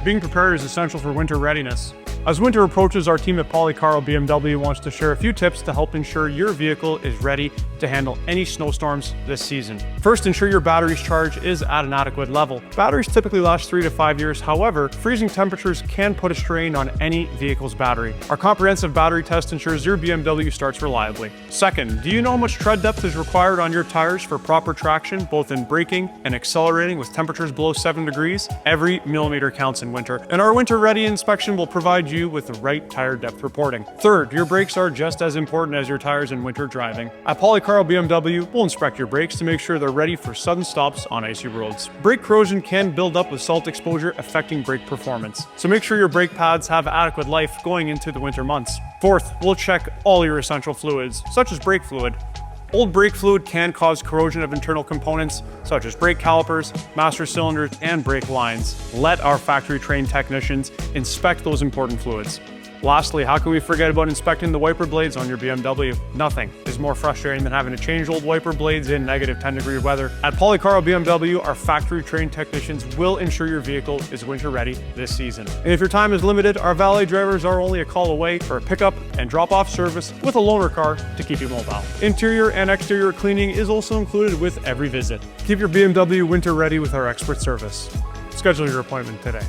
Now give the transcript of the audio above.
being prepared is essential for winter readiness. As winter approaches, our team at Policaro BMW wants to share a few tips to help ensure your vehicle is ready to handle any snowstorms this season. First, ensure your battery's charge is at an adequate level. Batteries typically last 3 to 5 years. However, freezing temperatures can put a strain on any vehicle's battery. Our comprehensive battery test ensures your BMW starts reliably. Second, do you know how much tread depth is required on your tires for proper traction, both in braking and accelerating with temperatures below 7 degrees? Every millimeter counts in winter, and our winter ready inspection will provide you with the right tire depth reporting. Third, your brakes are just as important as your tires in winter driving. At Policaro BMW, we'll inspect your brakes to make sure they're ready for sudden stops on icy roads. Brake corrosion can build up with salt exposure, affecting brake performance. So make sure your brake pads have adequate life going into the winter months. Fourth, we'll check all your essential fluids, such as brake fluid. Old brake fluid can cause corrosion of internal components, such as brake calipers, master cylinders, and brake lines. Let our factory-trained technicians inspect those important fluids. Lastly, how can we forget about inspecting the wiper blades on your BMW? Nothing is more frustrating than having to change old wiper blades in negative 10-degree weather. At Policaro BMW, our factory-trained technicians will ensure your vehicle is winter ready this season. And if your time is limited, our valet drivers are only a call away for a pickup and drop-off service with a loaner car to keep you mobile. Interior and exterior cleaning is also included with every visit. Keep your BMW winter ready with our expert service. Schedule your appointment today.